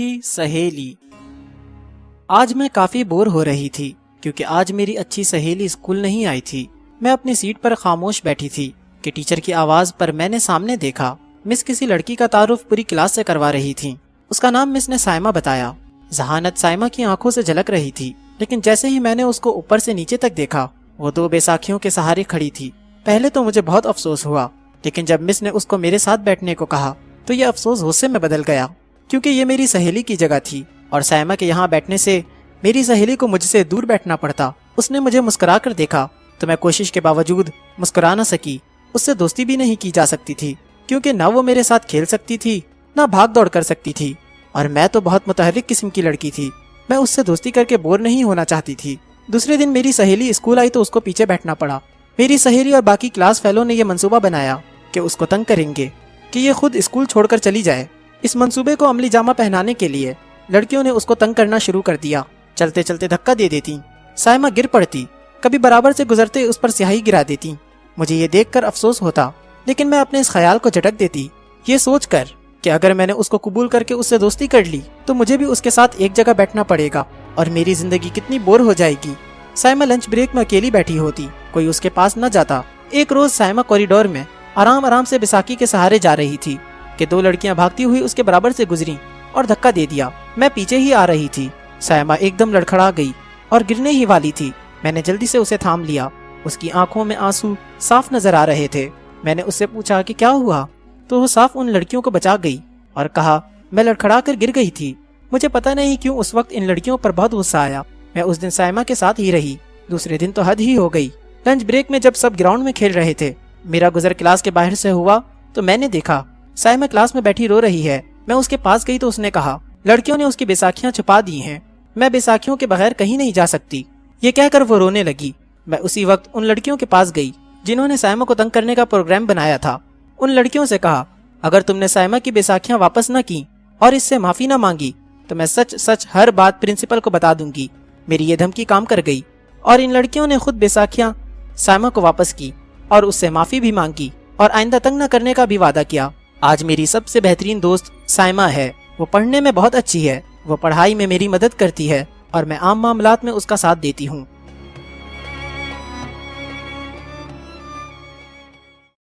اچھی سہیلی۔ آج میں کافی بور ہو رہی تھی کیونکہ آج میری اچھی سہیلی اسکول نہیں آئی تھی۔ میں اپنی سیٹ پر خاموش بیٹھی تھی کہ ٹیچر کی آواز پر میں نے سامنے دیکھا مس کسی لڑکی کا تعارف پوری کلاس سے کروا رہی تھی۔ اس کا نام مس نے سائمہ بتایا۔ ذہانت سائمہ کی آنکھوں سے جھلک رہی تھی، لیکن جیسے ہی میں نے اس کو اوپر سے نیچے تک دیکھا وہ دو بیساکھیوں کے سہارے کھڑی تھی۔ پہلے تو مجھے بہت افسوس ہوا، لیکن جب مس نے اس کو میرے ساتھ بیٹھنے کو کہا تو یہ افسوس غصے میں بدل گیا، کیونکہ یہ میری سہیلی کی جگہ تھی اور سائمہ کے یہاں بیٹھنے سے میری سہیلی کو مجھ سے دور بیٹھنا پڑتا۔ اس نے مجھے مسکرا کر دیکھا تو میں کوشش کے باوجود مسکرا نہ سکی۔ اس سے دوستی بھی نہیں کی جا سکتی تھی کیونکہ نہ وہ میرے ساتھ کھیل سکتی تھی نہ بھاگ دوڑ کر سکتی تھی، اور میں تو بہت متحرک قسم کی لڑکی تھی۔ میں اس سے دوستی کر کے بور نہیں ہونا چاہتی تھی۔ دوسرے دن میری سہیلی اسکول آئی تو اس کو پیچھے بیٹھنا پڑا۔ میری سہیلی اور باقی کلاس فیلو نے یہ منصوبہ بنایا کہ اس کو تنگ کریں گے کہ یہ خود اسکول چھوڑ کر چلی جائے۔ اس منصوبے کو عملی جامہ پہنانے کے لیے لڑکیوں نے اس کو تنگ کرنا شروع کر دیا۔ چلتے چلتے دھکا دے دیتی، سائمہ گر پڑتی، کبھی برابر سے گزرتے اس پر سیاہی گرا دیتی۔ مجھے یہ دیکھ کر افسوس ہوتا، لیکن میں اپنے اس خیال کو جھٹک دیتی، یہ سوچ کر کہ اگر میں نے اس کو قبول کر کے اس سے دوستی کر لی تو مجھے بھی اس کے ساتھ ایک جگہ بیٹھنا پڑے گا اور میری زندگی کتنی بور ہو جائے گی۔ سائمہ لنچ بریک میں اکیلی بیٹھی ہوتی، کوئی اس کے پاس نہ جاتا۔ ایک روز سائمہ کوریڈور میں آرام سے بیساکھی کے سہارے جا رہی تھی کہ دو لڑکیاں بھاگتی ہوئی اس کے برابر سے گزری اور دھکا دے دیا۔ میں پیچھے ہی آ رہی تھی۔ سائمہ ایک دم لڑکھڑا گئی اور گرنے ہی والی تھی۔ میں نے جلدی سے اسے تھام لیا۔ اس کی آنکھوں میں آنسو صاف نظر آ رہے تھے۔ میں نے اس سے پوچھا کہ کیا ہوا، تو وہ صاف ان لڑکیوں کو بچا گئی اور کہا میں لڑکھڑا کر گر گئی تھی۔ مجھے پتہ نہیں کیوں اس وقت ان لڑکیوں پر بہت غصہ آیا۔ میں اس دن سائمہ کے ساتھ ہی رہی۔ دوسرے دن تو حد ہی ہو گئی۔ لنچ بریک میں جب سب گراؤنڈ میں کھیل رہے تھے، میرا گزر کلاس کے باہر سے ہوا تو میں نے دیکھا سائمہ کلاس میں بیٹھی رو رہی ہے۔ میں اس کے پاس گئی تو اس نے کہا لڑکیوں نے اس کی بیساکھیاں چھپا دی ہیں، میں بیساکھیوں کے بغیر کہیں نہیں جا سکتی۔ یہ کہہ کر وہ رونے لگی۔ میں اسی وقت ان لڑکیوں کے پاس گئی جنہوں نے سائمہ کو تنگ کرنے کا پروگرام بنایا تھا۔ ان لڑکیوں سے کہا اگر تم نے سائمہ کی بیساکھیاں واپس نہ کی اور اس سے معافی نہ مانگی تو میں سچ ہر بات پرنسپل کو بتا دوں گی۔ میری یہ دھمکی کام کر گئی اور ان لڑکیوں نے خود بیساکھیاں سائمہ کو واپس کی اور اس سے معافی بھی مانگی اور آئندہ تنگ نہ کرنے کا بھی وعدہ کیا۔ آج میری سب سے بہترین دوست سائمہ ہے۔ وہ پڑھنے میں بہت اچھی ہے، وہ پڑھائی میں میری مدد کرتی ہے اور میں عام معاملات میں اس کا ساتھ دیتی ہوں۔